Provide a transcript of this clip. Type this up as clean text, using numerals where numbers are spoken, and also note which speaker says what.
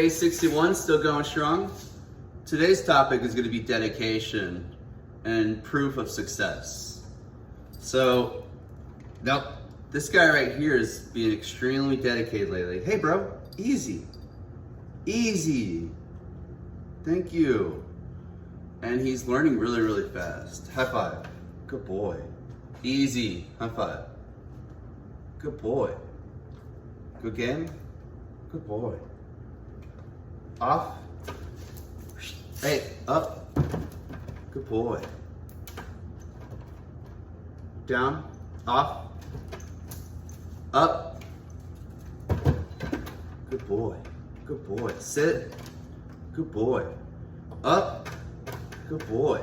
Speaker 1: Day 61, still going strong. Today's topic is going to be dedication and proof of success. So, now, this guy right here is being extremely dedicated lately. Hey bro, easy. Easy. Thank you. And he's learning really, really fast. High five. Good boy. Easy. High five. Good boy. Good game. Good boy. Off. Hey, up. Good boy. Down. Off. Up. Good boy. Good boy. Sit. Good boy. Up. Good boy.